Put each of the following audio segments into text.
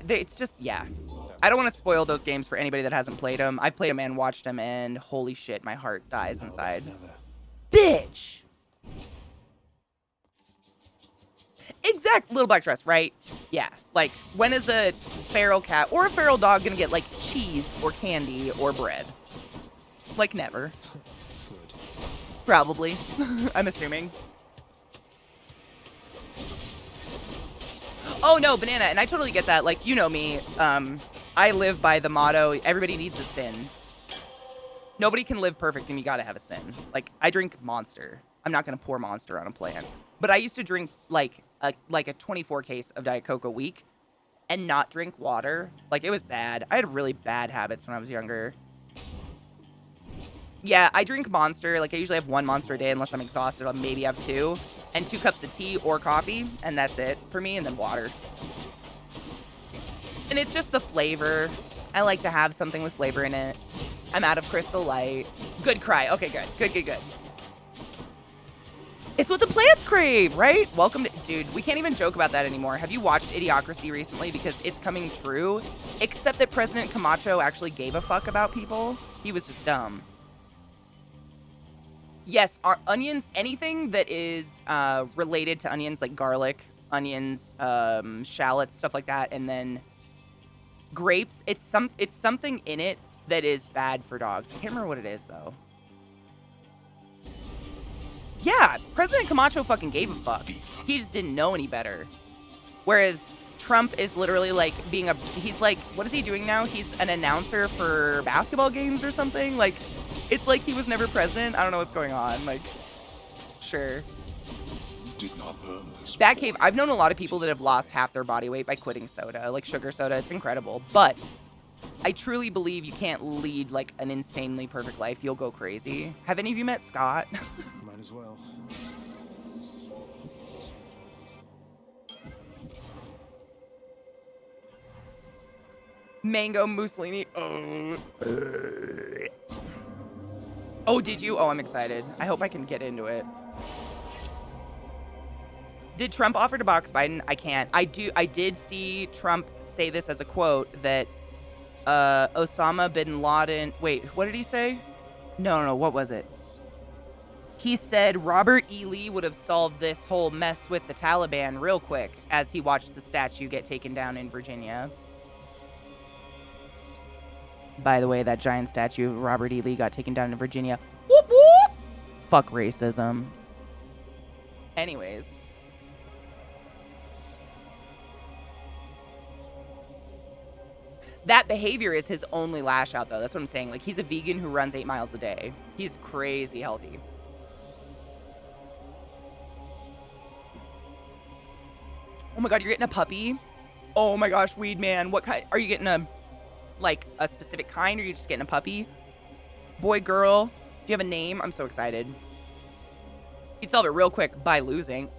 it's just, yeah. I don't want to spoil those games for anybody that hasn't played them. I've played them and watched them, and holy shit, my heart dies inside. Bitch! Exact little black dress, right? Yeah. Like, when is a feral cat or a feral dog gonna get, like, cheese or candy or bread? Like, never. Probably. I'm assuming. Oh, no, banana. And I totally get that. Like, you know me. I live by the motto, everybody needs a sin. Nobody can live perfect, and you gotta have a sin. Like, I drink Monster. I'm not gonna pour Monster on a plant. But I used to drink, like a 24 case of Diet Coke a week and not drink water. Like, it was bad. I had really bad habits when I was younger. Yeah, I drink Monster. Like, I usually have 1 Monster a day unless I'm exhausted. I'll maybe have 2. And 2 cups of tea or coffee, and that's it for me, and then water. And it's just the flavor. I like to have something with flavor in it. I'm out of Crystal Light. Good cry. Okay, good. Good. It's what the plants crave, right? Welcome to... Dude, we can't even joke about that anymore. Have you watched Idiocracy recently? Because it's coming true. Except that President Camacho actually gave a fuck about people. He was just dumb. Yes, our onions, anything that is related to onions, like garlic, onions, shallots, stuff like that, and then grapes, it's something in it that is bad for dogs. I can't remember what it is, though. Yeah, President Camacho fucking gave a fuck. He just didn't know any better. Whereas Trump is literally like he's like, what is he doing now? He's an announcer for basketball games or something. Like, it's like he was never president. I don't know what's going on. Like, sure. Did not earn this. Batcave, I've known a lot of people that have lost half their body weight by quitting soda, like sugar soda. It's incredible. But I truly believe you can't lead like an insanely perfect life. You'll go crazy. Have any of you met Scott? Might as well. Mango Mussolini. Oh, did you? Oh, I'm excited. I hope I can get into it. Did Trump offer to box Biden? I can't. I did see Trump say this as a quote that Osama bin Laden... Wait, what did he say? No, what was it? He said Robert E. Lee would have solved this whole mess with the Taliban real quick as he watched the statue get taken down in Virginia. By the way, that giant statue of Robert E. Lee got taken down in Virginia. Whoop, whoop! Fuck racism. Anyways. That behavior is his only lash out, though. That's what I'm saying. Like, he's a vegan who runs 8 miles a day. He's crazy healthy. Oh my god, you're getting a puppy? Oh my gosh, weed man. What kind? Are you getting a specific kind, or are you just getting a puppy? Boy, girl? Do you have a name? I'm so excited. He'd solve it real quick by losing.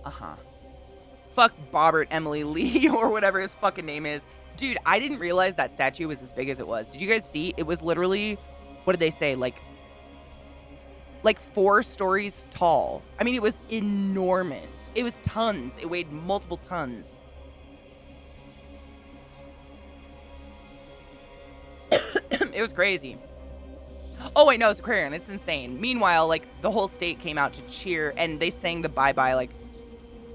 Fuck Bobbert Emily Lee or whatever his fucking name is. Dude, I didn't realize that statue was as big as it was. Did you guys see? It was literally, what did they say? Like 4 stories tall. I mean, it was enormous. It was tons. It weighed multiple tons. It was crazy. Oh, wait, no, it's Aquarian. It's insane. Meanwhile, like, the whole state came out to cheer, and they sang the bye-bye, like,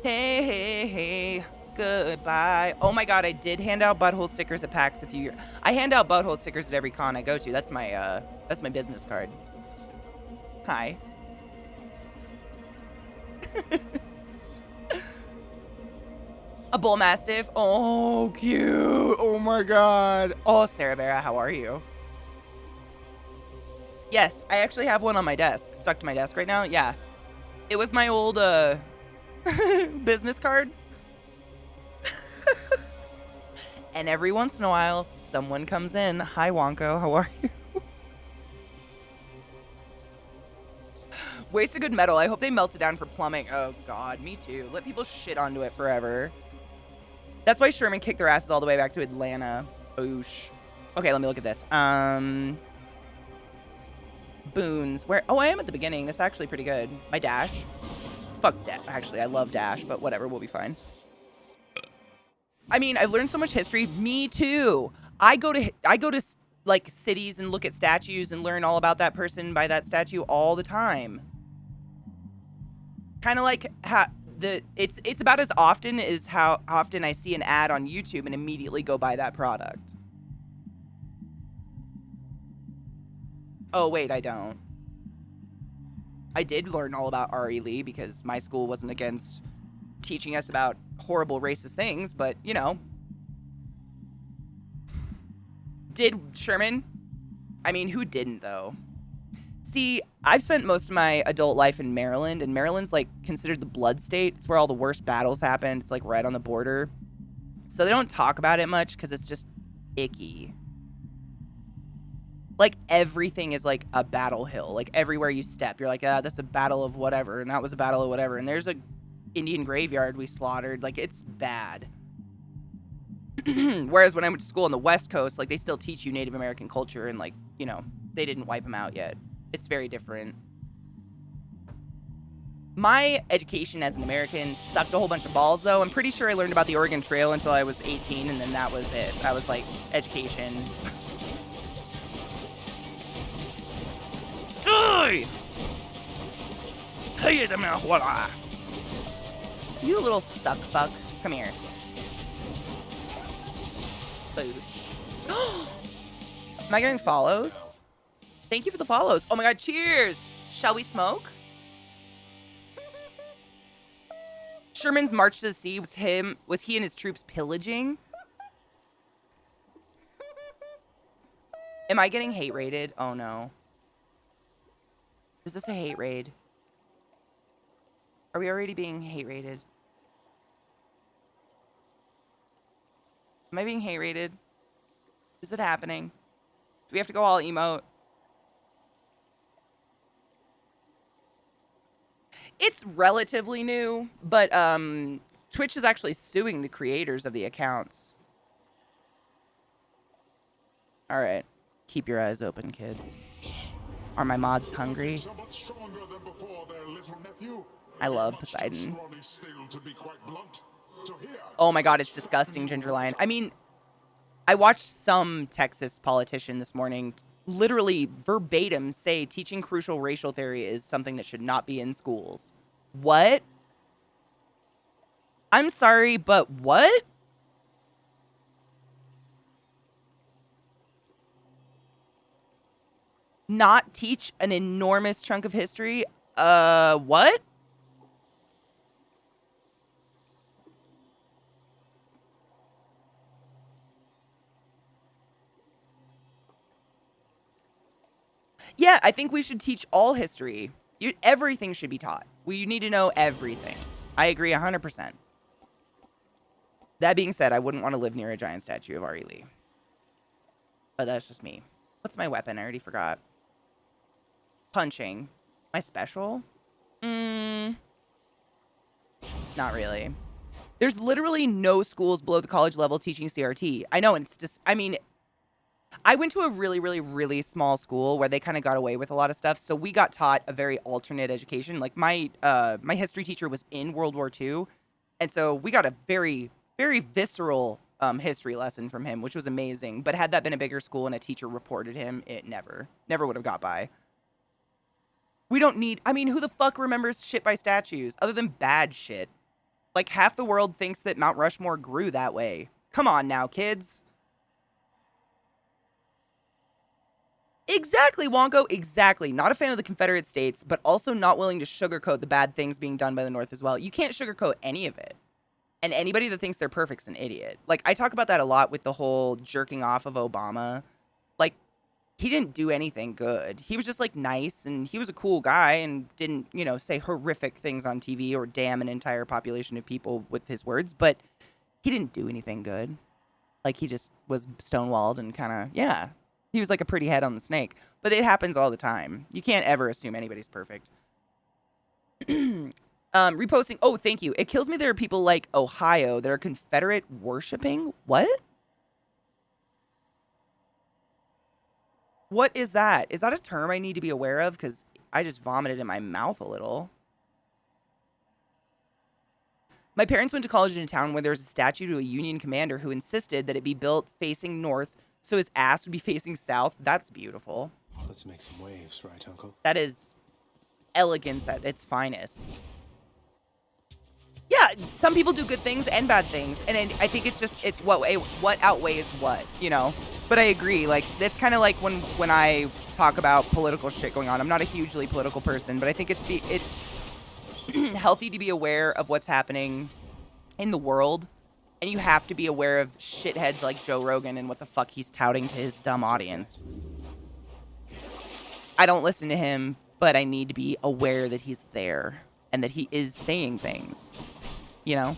hey, hey, hey, goodbye. Oh, my God, I did hand out butthole stickers at PAX a few years. I hand out butthole stickers at every con I go to. That's my business card. Hi. A bull mastiff. Oh, cute. Oh, my God. Oh, Sarah Vera, how are you? Yes, I actually have one on my desk, stuck to my desk right now. Yeah. It was my old business card. And every once in a while, someone comes in. Hi, Wonko. How are you? Waste of good metal. I hope they melt it down for plumbing. Oh, God. Me too. Let people shit onto it forever. That's why Sherman kicked their asses all the way back to Atlanta. Oosh. Okay, let me look at this. Boons. Where? Oh, I am at the beginning. This is actually pretty good. My dash. Fuck that. Actually, I love dash, but whatever. We'll be fine. I mean, I've learned so much history. Me too. I go to like cities and look at statues and learn all about that person by that statue all the time. Kind of like how it's about as often as how often I see an ad on YouTube and immediately go buy that product. Oh wait, I don't. I did learn all about R.E. Lee because my school wasn't against teaching us about horrible racist things, but you know. Did Sherman? I mean, who didn't though? See, I've spent most of my adult life in Maryland, and Maryland's like considered the blood state. It's where all the worst battles happened. It's like right on the border. So they don't talk about it much because it's just icky. Like everything is like a battle hill. Like everywhere you step, you're like, that's a battle of whatever, and that was a battle of whatever. And there's a Indian graveyard we slaughtered. Like it's bad. Whereas when I went to school on the West Coast, like they still teach you Native American culture, and like, you know, they didn't wipe them out yet. It's very different. My education as an American sucked a whole bunch of balls, though. I'm pretty sure I learned about the Oregon Trail until I was 18, and then that was it. I was like, education. Die! Hey, the marijuana! You little suck fuck. Come here. Boosh. Am I getting follows? Thank you for the follows. Oh my god, cheers! Shall we smoke? Sherman's March to the Sea was he and his troops pillaging? Am I getting hate raided? Oh no. Is this a hate raid? Are we already being hate raided? Am I being hate raided? Is it happening? Do we have to go all emote? It's relatively new, but Twitch is actually suing the creators of the accounts. All right. Keep your eyes open, kids. Are my mods hungry? I love Poseidon. Oh my god, it's disgusting, Ginger Lion. I mean, I watched some Texas politician this morning literally verbatim say teaching crucial racial theory is something that should not be in schools. What? I'm sorry, but what? Not teach an enormous chunk of history? What? Yeah, I think we should teach all history. Everything should be taught. We need to know everything. I agree 100%. That being said, I wouldn't want to live near a giant statue of R.E. Lee. But that's just me. What's my weapon? I already forgot. Punching. My special? Not really. There's literally no schools below the college level teaching CRT. I know, and it's just, I mean, I went to a really, really, really small school where they kind of got away with a lot of stuff. So we got taught a very alternate education. Like my history teacher was in World War II. And so we got a very, very visceral history lesson from him, which was amazing. But had that been a bigger school and a teacher reported him, it never would have got by. We don't need, I mean, who the fuck remembers shit by statues other than bad shit? Like half the world thinks that Mount Rushmore grew that way. Come on now, kids. Exactly, Wonko, exactly. Not a fan of the Confederate States, but also not willing to sugarcoat the bad things being done by the North as well. You can't sugarcoat any of it. And anybody that thinks they're perfect's an idiot. Like, I talk about that a lot with the whole jerking off of Obama. Like, he didn't do anything good. He was just, like, nice, and he was a cool guy and didn't, you know, say horrific things on TV or damn an entire population of people with his words, but he didn't do anything good. Like, he just was stonewalled and kind of, yeah. He was like a pretty head on the snake. But it happens all the time. You can't ever assume anybody's perfect. Reposting. Oh, thank you. It kills me there are people like Ohio that are Confederate worshipping. What? What is that? Is that a term I need to be aware of? Because I just vomited in my mouth a little. My parents went to college in a town where there was a statue to a Union commander who insisted that it be built facing north so his ass would be facing south. That's beautiful. Let's make some waves, right, Uncle? That is elegance at its finest. Yeah, some people do good things and bad things, and I think it's what outweighs what, you know? But I agree, like, it's kind of like when I talk about political shit going on. I'm not a hugely political person, but I think it's healthy to be aware of what's happening in the world, and you have to be aware of shitheads like Joe Rogan and what the fuck he's touting to his dumb audience. I don't listen to him, but I need to be aware that he's there and that he is saying things, you know?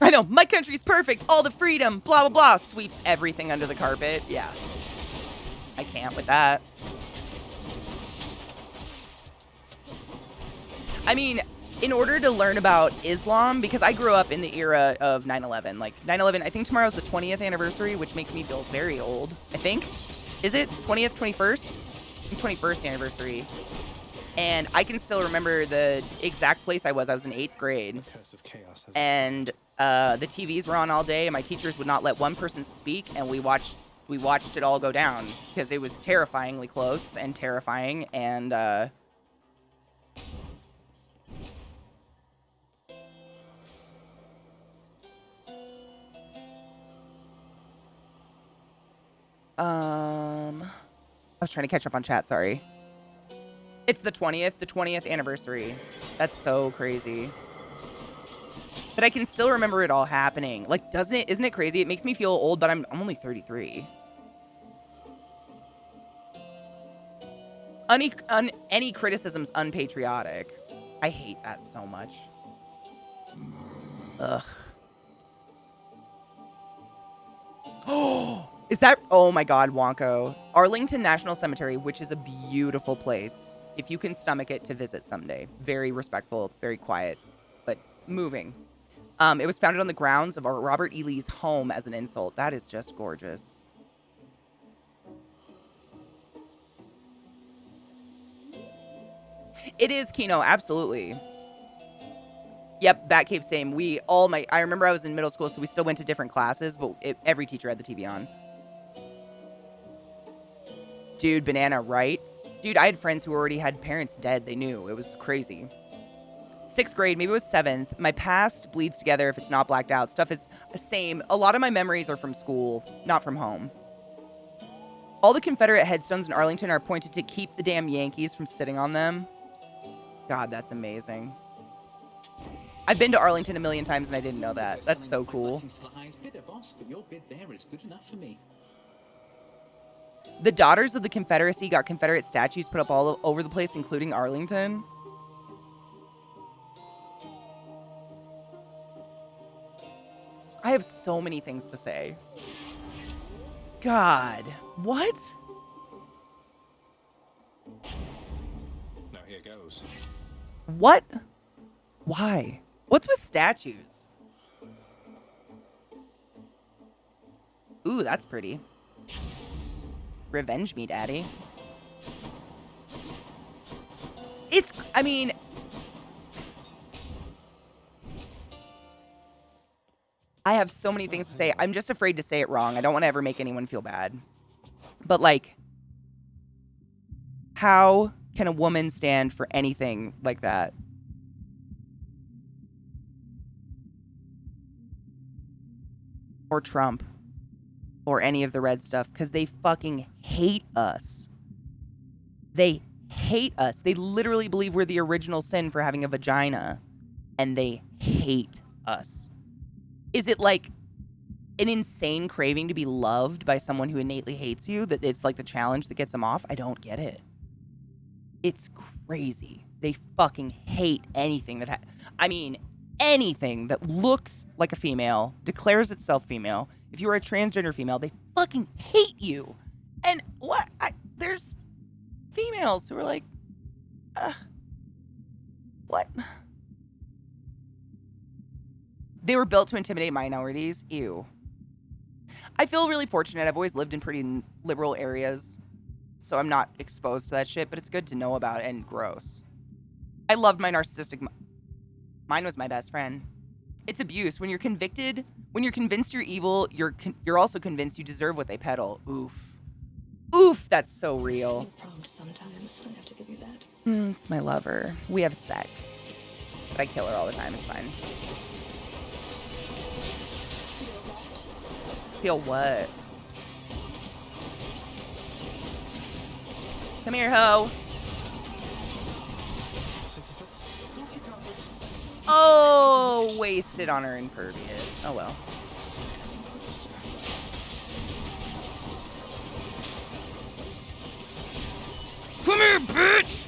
I know, my country's perfect, all the freedom, blah, blah, blah, sweeps everything under the carpet. Yeah. I can't with that. I mean, in order to learn about Islam, because I grew up in the era of 9/11, like 9/11, I think tomorrow's the 20th anniversary, which makes me feel very old, I think. Is it 20th, 21st? 21st anniversary. And I can still remember the exact place I was. I was in 8th grade. The curse of chaos has And the TVs were on all day, and my teachers would not let one person speak, and we watched it all go down because it was terrifyingly close and terrifying, and I was trying to catch up on chat, sorry. It's the 20th anniversary. That's so crazy. But I can still remember it all happening. Like, isn't it crazy? It makes me feel old, but I'm only 33. Any criticism's unpatriotic. I hate that so much. Ugh. Oh, is that? Oh my God, Wonko. Arlington National Cemetery, which is a beautiful place. If you can stomach it, to visit someday. Very respectful, very quiet, but moving. It was founded on the grounds of Robert E. Lee's home as an insult. That is just gorgeous. It is, Kino, absolutely. Yep, Batcave, same. I remember I was in middle school, so we still went to different classes, but every teacher had the TV on. Dude, banana, right? Dude, I had friends who already had parents dead. They knew. It was crazy. 6th grade, maybe it was 7th. My past bleeds together if it's not blacked out. Stuff is the same. A lot of my memories are from school, not from home. All the Confederate headstones in Arlington are pointed to keep the damn Yankees from sitting on them. God, that's amazing. I've been to Arlington a million times and I didn't know that. That's so cool. The Daughters of the Confederacy got Confederate statues put up all over the place, including Arlington. I have so many things to say. God, what? Now here goes. What? Why? What's with statues? Ooh, that's pretty. Revenge me, daddy. I mean... I have so many things to say. I'm just afraid to say it wrong. I don't want to ever make anyone feel bad. But, like, how can a woman stand for anything like that? Or Trump. Or any of the red stuff. Because they fucking hate us. They hate us. They literally believe we're the original sin for having a vagina. And they hate us. Is it like an insane craving to be loved by someone who innately hates you? That it's like the challenge that gets them off? I don't get it. It's crazy. They fucking hate anything that anything that looks like a female, declares itself female. If you are a transgender female, they fucking hate you. And there's females who are like, what? They were built to intimidate minorities. Ew. I feel really fortunate. I've always lived in pretty liberal areas. so I'm not exposed to that shit, but it's good to know about it and gross. I loved my narcissistic. Mine was my best friend. It's abuse. When you're convicted, when you're convinced you're evil, you're also convinced you deserve what they peddle. Oof. Oof, that's so real. You're prompt sometimes, I have to give you that. It's my lover. We have sex. But I kill her all the time, it's fine. Feel what? Come here, ho. Oh, wasted on her impervious. Oh well. Come here, bitch!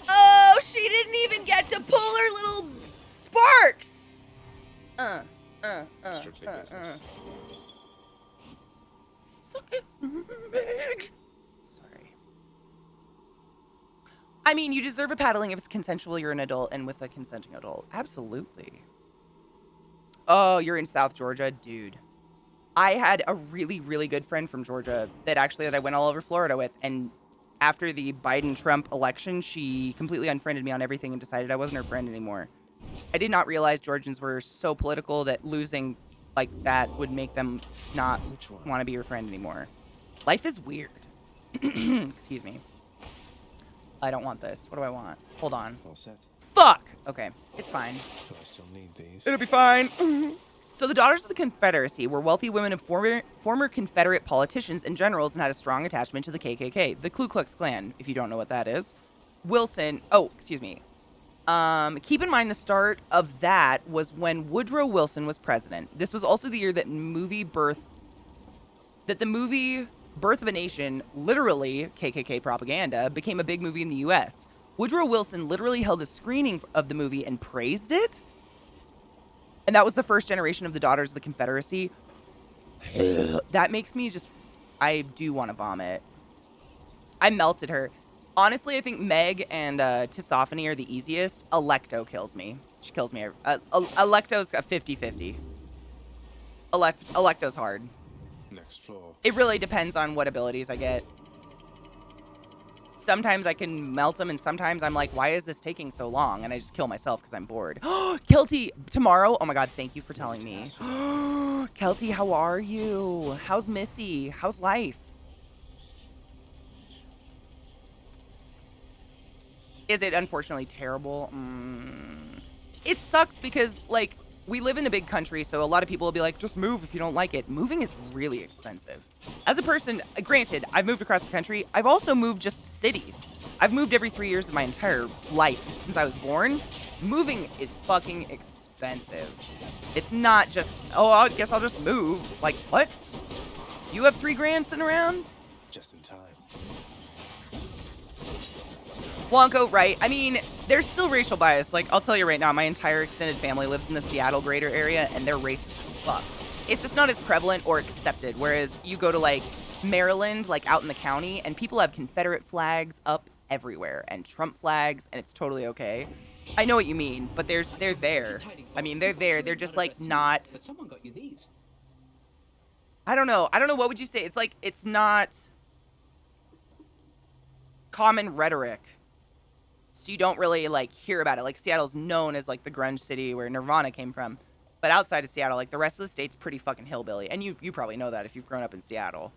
Oh, she didn't even get to pull her little sparks! Strictly business. Suck it, Meg. Sorry. I mean, you deserve a paddling if it's consensual, you're an adult, and with a consenting adult. Absolutely. Oh, you're in South Georgia? Dude. I had a really, really good friend from Georgia that I went all over Florida with, and after the Biden-Trump election, she completely unfriended me on everything and decided I wasn't her friend anymore. I did not realize Georgians were so political that losing like that would make them not want to be your friend anymore. Life is weird. Excuse me. I don't want this. What do I want? Hold on. All set. Fuck! Okay, it's fine. Do I still need these? It'll be fine. So the Daughters of the Confederacy were wealthy women of former Confederate politicians and generals and had a strong attachment to the KKK, the Ku Klux Klan, if you don't know what that is. Keep in mind the start of that was when Woodrow Wilson was president. This was also the year that the movie Birth of a Nation, literally KKK propaganda, became a big movie in the U.S. Woodrow Wilson literally held a screening of the movie and praised it. And that was the first generation of the Daughters of the Confederacy. That makes me I do want to vomit. I melted her. Honestly, I think Meg and Tissophony are the easiest. Electo kills me. She kills me. Electo's a 50-50. Electo's hard. Next floor. It really depends on what abilities I get. Sometimes I can melt them, and sometimes I'm like, why is this taking so long? And I just kill myself because I'm bored. Kelty, tomorrow? Oh my god, thank you for telling me. Kelty, how are you? How's Missy? How's life? Is it unfortunately terrible? It sucks because, like, we live in a big country, so a lot of people will be like, just move if you don't like it. Moving is really expensive. As a person, granted, I've moved across the country. I've also moved just cities. I've moved every 3 years of my entire life since I was born. Moving is fucking expensive. It's not just, oh, I guess I'll just move. Like, what? You have $3,000 sitting around? Just in time. Wonko, right? I mean, there's still racial bias. Like, I'll tell you right now, my entire extended family lives in the Seattle greater area, and they're racist as fuck. It's just not as prevalent or accepted, whereas you go to, like, Maryland, like, out in the county, and people have Confederate flags up everywhere, and Trump flags, and it's totally okay. I know what you mean, but they're there. I mean, they're there. They're just, like, not... But someone got you these. I don't know. What would you say? It's like, it's not common rhetoric. So you don't really, like, hear about it. Like, Seattle's known as, like, the grunge city where Nirvana came from. But outside of Seattle, like, the rest of the state's pretty fucking hillbilly. And you probably know that if you've grown up in Seattle.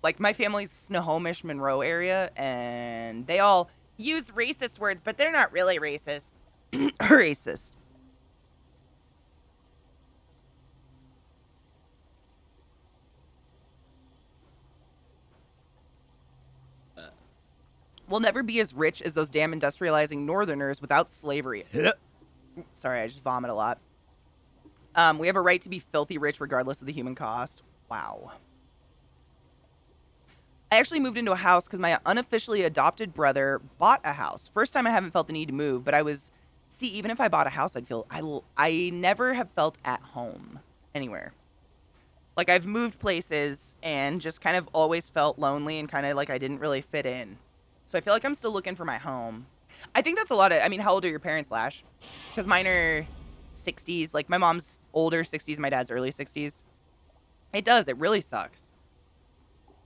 Like, my family's Snohomish, Monroe area, and they all use racist words, but they're not really racist. Racist. We'll never be as rich as those damn industrializing northerners without slavery. Sorry, I just vomit a lot. We have a right to be filthy rich regardless of the human cost. Wow. I actually moved into a house because my unofficially adopted brother bought a house. First time I haven't felt the need to move, but even if I bought a house, I never have felt at home anywhere. Like, I've moved places and just kind of always felt lonely and kind of like I didn't really fit in. So I feel like I'm still looking for my home. I think that's a lot of, I mean, how old are your parents, Lash? Because mine are 60s. Like, my mom's older 60s, my dad's early 60s. It does. It really sucks.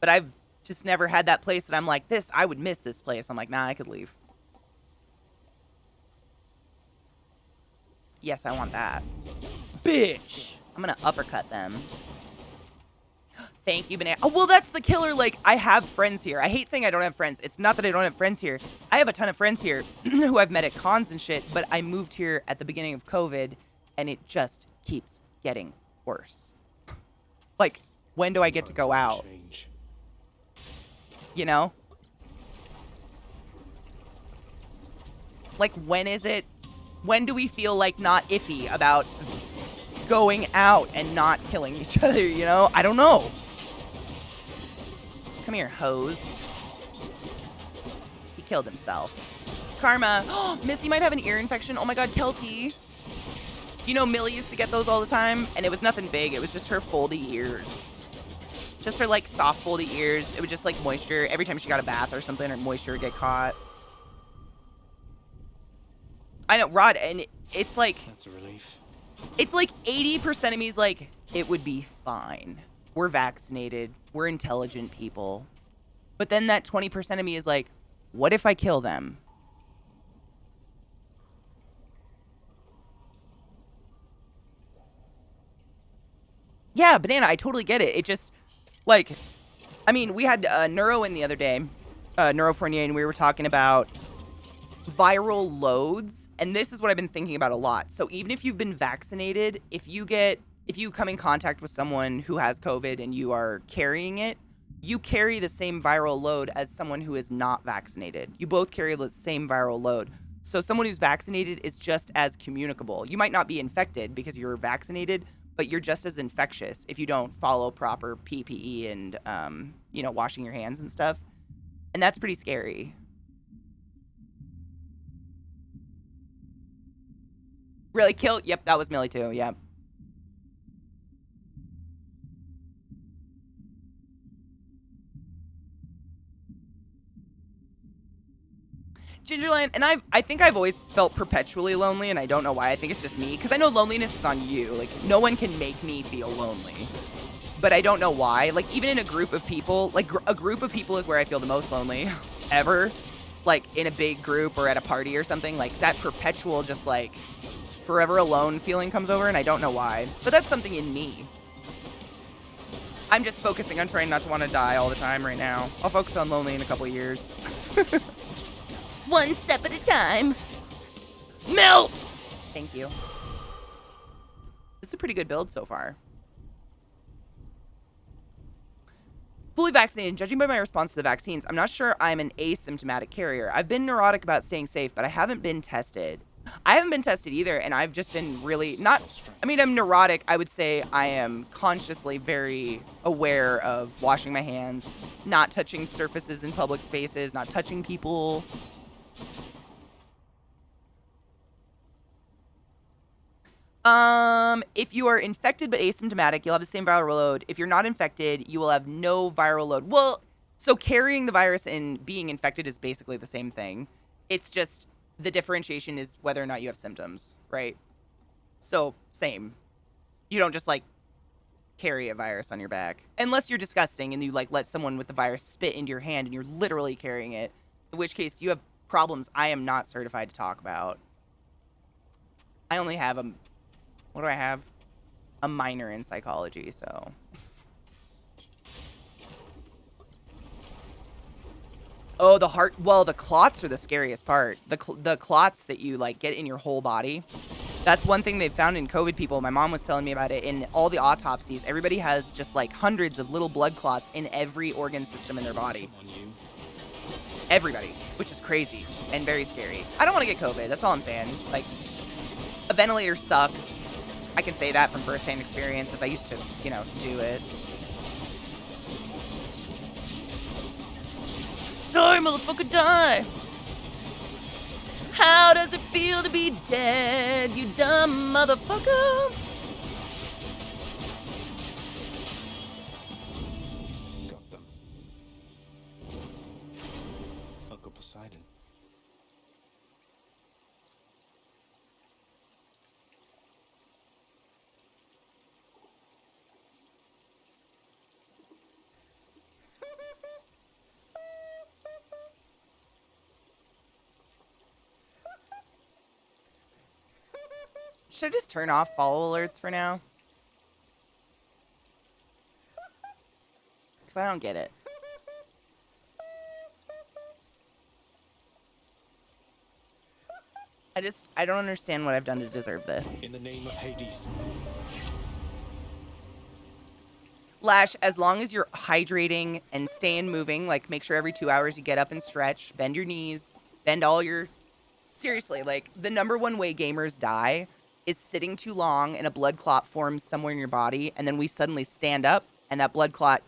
But I've just never had that place that I'm like, I would miss this place. I'm like, nah, I could leave. Yes, I want that. Bitch! I'm gonna uppercut them. Thank you, Banana. Oh, well, that's the killer. Like, I have friends here. I hate saying I don't have friends. It's not that I don't have friends here. I have a ton of friends here who I've met at cons and shit, but I moved here at the beginning of COVID, and it just keeps getting worse. Like, when do I get to go out? Change. You know? Like, when is it? When do we feel, like, not iffy about going out and not killing each other, you know? I don't know. Come here, hose. He killed himself. Karma. Oh, Missy might have an ear infection. Oh my god, Kelty. You know, Millie used to get those all the time, and it was nothing big. It was just her foldy ears. Just her, like, soft foldy ears. It would just, like, moisture. Every time she got a bath or something, her moisture would get caught. I know, Rod, and it's like... That's a relief. It's like 80% of me is like, it would be fine. We're vaccinated. We're intelligent people. But then that 20% of me is like, what if I kill them? Yeah, Banana, I totally get it. It just, like, I mean, we had Neuro in the other day, Neuro Fournier, and we were talking about viral loads, and this is what I've been thinking about a lot. So even if you've been vaccinated, if you come in contact with someone who has COVID and you are carrying it, you carry the same viral load as someone who is not vaccinated. You both carry the same viral load. So someone who's vaccinated is just as communicable. You might not be infected because you're vaccinated, but you're just as infectious if you don't follow proper PPE and, you know, washing your hands and stuff. And that's pretty scary. Really killed? Yep, that was Millie too. Yep. Gingerland, and I think I've always felt perpetually lonely, and I don't know why. I think it's just me, because I know loneliness is on you. Like, no one can make me feel lonely. But I don't know why. Like, even in a group of people, like, a group of people is where I feel the most lonely, ever. Like, in a big group or at a party or something. Like, that perpetual just, like, forever alone feeling comes over, and I don't know why. But that's something in me. I'm just focusing on trying not to want to die all the time right now. I'll focus on lonely in a couple years. One step at a time. Melt! Thank you. This is a pretty good build so far. Fully vaccinated, judging by my response to the vaccines, I'm not sure I'm an asymptomatic carrier. I've been neurotic about staying safe, but I haven't been tested. I haven't been tested either, and I've just been really not... I mean, I'm neurotic. I would say I am consciously very aware of washing my hands, not touching surfaces in public spaces, not touching people. If you are infected but asymptomatic, you'll have the same viral load. If you're not infected, you will have no viral load. Well, so carrying the virus and being infected is basically the same thing. It's just the differentiation is whether or not you have symptoms, right? So, same. You don't just, like, carry a virus on your back. Unless you're disgusting and you, like, let someone with the virus spit into your hand and you're literally carrying it. In which case, you have problems I am not certified to talk about. I only have a... What do I have? A minor in psychology, so... Oh, the heart... Well, the clots are the scariest part. The clots that you, like, get in your whole body. That's one thing they've found in COVID people. My mom was telling me about it. In all the autopsies, everybody has just, like, hundreds of little blood clots in every organ system in their body. Everybody. Which is crazy and very scary. I don't want to get COVID. That's all I'm saying. Like, a ventilator sucks. I can say that from first-hand experience, as I used to, you know, do it. Die, motherfucker, die! How does it feel to be dead, you dumb motherfucker? Got them. Uncle Poseidon. Should I just turn off follow alerts for now? Because I don't get it. I don't understand what I've done to deserve this. In the name of Hades. Lash, as long as you're hydrating and staying moving, like make sure every 2 hours you get up and stretch, bend your knees, bend all your... Seriously, like the number one way gamers die is sitting too long and a blood clot forms somewhere in your body, and then we suddenly stand up and that blood clot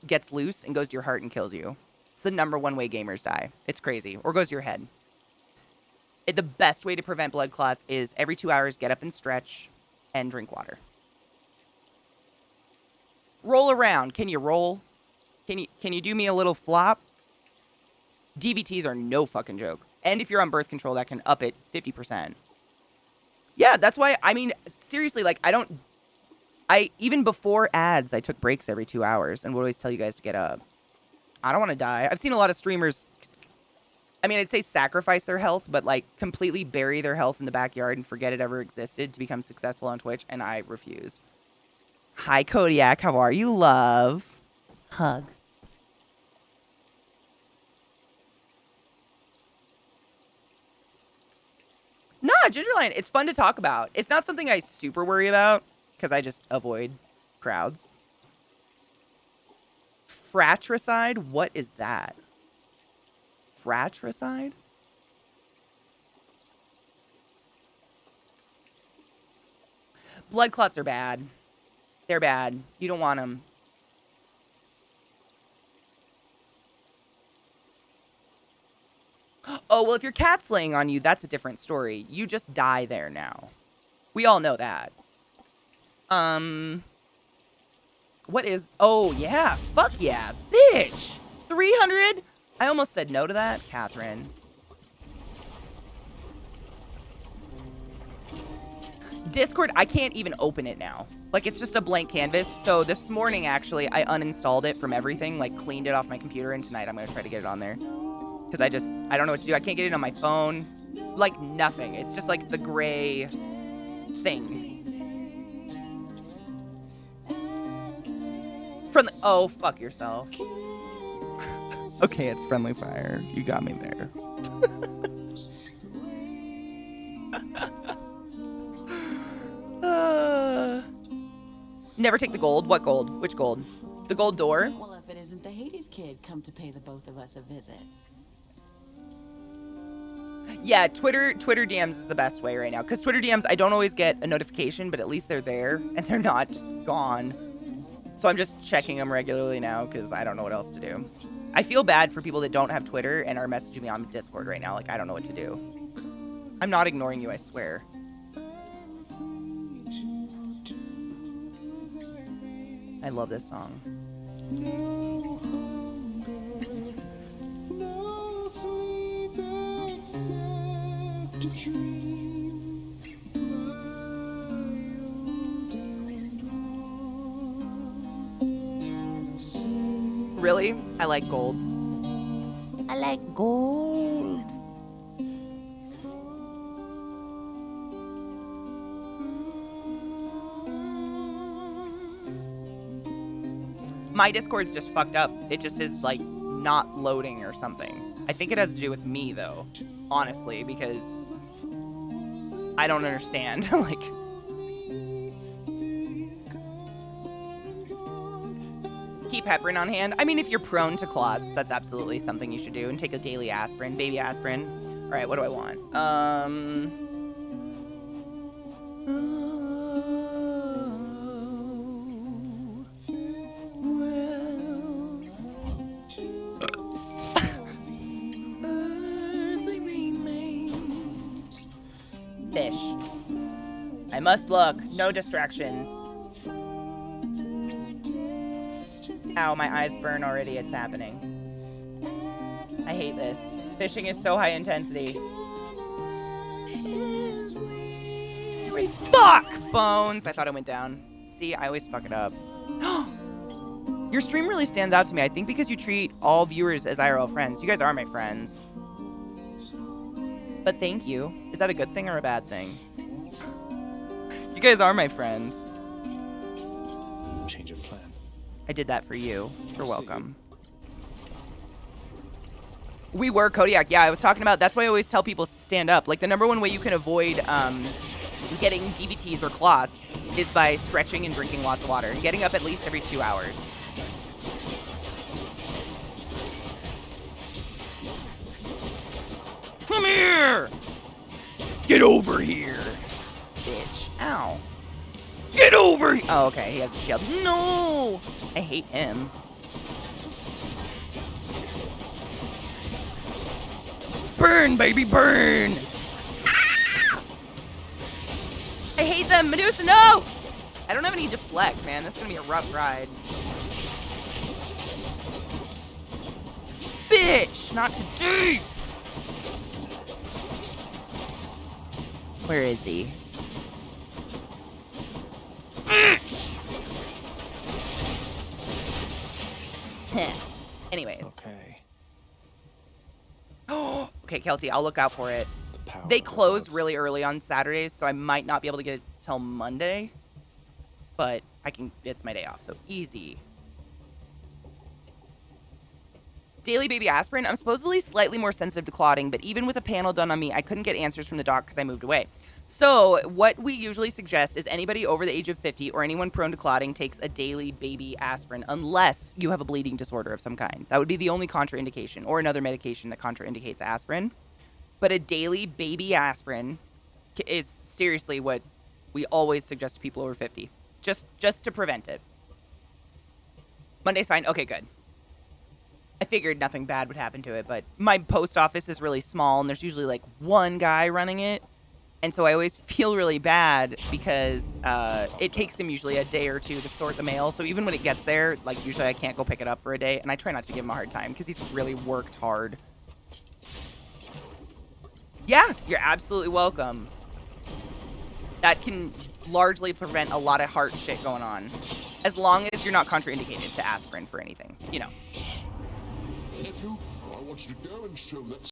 gets loose and goes to your heart and kills you. It's the number one way gamers die. It's crazy. Or goes to your head. The best way to prevent blood clots is every 2 hours, get up and stretch and drink water. Roll around. Can you roll? Can you do me a little flop? DVTs are no fucking joke. And if you're on birth control, that can up it 50%. Yeah, that's why, I mean, seriously, like, even before ads, I took breaks every 2 hours and would always tell you guys to get up. I don't want to die. I've seen a lot of streamers, I mean, I'd say sacrifice their health, but, like, completely bury their health in the backyard and forget it ever existed to become successful on Twitch, and I refuse. Hi, Kodiak. How are you, love? Hugs. Nah, Gingerline, it's fun to talk about. It's not something I super worry about, because I just avoid crowds. Fratricide? What is that? Fratricide? Blood clots are bad. They're bad. You don't want them. Oh, well, if your cat's laying on you, that's a different story. You just die there now. We all know that. What is... Oh, yeah. Fuck yeah. Bitch. 300? I almost said no to that. Catherine. Discord, I can't even open it now. Like, it's just a blank canvas. So this morning, actually, I uninstalled it from everything, like, cleaned it off my computer, and tonight I'm going to try to get it on there. Because I don't know what to do. I can't get it on my phone. Like, nothing. It's just, like, the gray thing. Oh, fuck yourself. Okay, it's friendly fire. You got me there. Never take the gold. What gold? Which gold? The gold door? Well, if it isn't the Hades kid come to pay the both of us a visit. Yeah, Twitter DMs is the best way right now. Because Twitter DMs, I don't always get a notification, but at least they're there. And they're not just gone. So I'm just checking them regularly now because I don't know what else to do. I feel bad for people that don't have Twitter and are messaging me on Discord right now. Like, I don't know what to do. I'm not ignoring you, I swear. I love this song. Really? I like gold. I like gold. My Discord's just fucked up. It just is, like, not loading or something. I think it has to do with me, though. Honestly, because I don't understand. Like... Keep heparin on hand. I mean, if you're prone to clots, that's absolutely something you should do. And take a daily aspirin, baby aspirin. All right, what do I want? Earthly remains. Fish. I must look. No distractions. Ow, my eyes burn already. It's happening. I hate this. Fishing is so high intensity. Fuck! Bones! I thought it went down. See, I always fuck it up. Your stream really stands out to me. I think because you treat all viewers as IRL friends. You guys are my friends. But thank you. Is that a good thing or a bad thing? You guys are my friends. Change of plan. I did that for you. You're See. welcome. We were Kodiak. Yeah, I was talking about. That's why I always tell people to stand up. Like the number one way you can avoid getting DVTs or clots is by stretching and drinking lots of water and getting up at least every 2 hours. Come here! Get over here! Bitch. Ow. Get over here! Oh, okay. He has a shield. No! I hate him. Burn, baby, burn! Ah! I hate them! Medusa, no! I don't have any deflect, man. This is gonna be a rough ride. Bitch! Not today! Where is he? Bitch! Heh. Anyways. Okay. Okay, Kelty, I'll look out for it. The power They of the close gods. really early on Saturdays, so I might not be able to get it till Monday. But I can. It's my day off, so easy. Daily baby aspirin. I'm supposedly slightly more sensitive to clotting, but even with a panel done on me, I couldn't get answers from the doc because I moved away. So what we usually suggest is anybody over the age of 50 or anyone prone to clotting takes a daily baby aspirin unless you have a bleeding disorder of some kind. That would be the only contraindication, or another medication that contraindicates aspirin. But a daily baby aspirin is seriously what we always suggest to people over 50. Just to prevent it. Monday's fine. Okay, good. I figured nothing bad would happen to it, but my post office is really small, and there's usually like one guy running it. And so I always feel really bad because it takes him usually a day or two to sort the mail. So even when it gets there, like usually I can't go pick it up for a day. And I try not to give him a hard time because he's really worked hard. Yeah, you're absolutely welcome. That can largely prevent a lot of heart shit going on. As long as you're not contraindicated to aspirin for anything, you know. Nephew, I want you to go and show that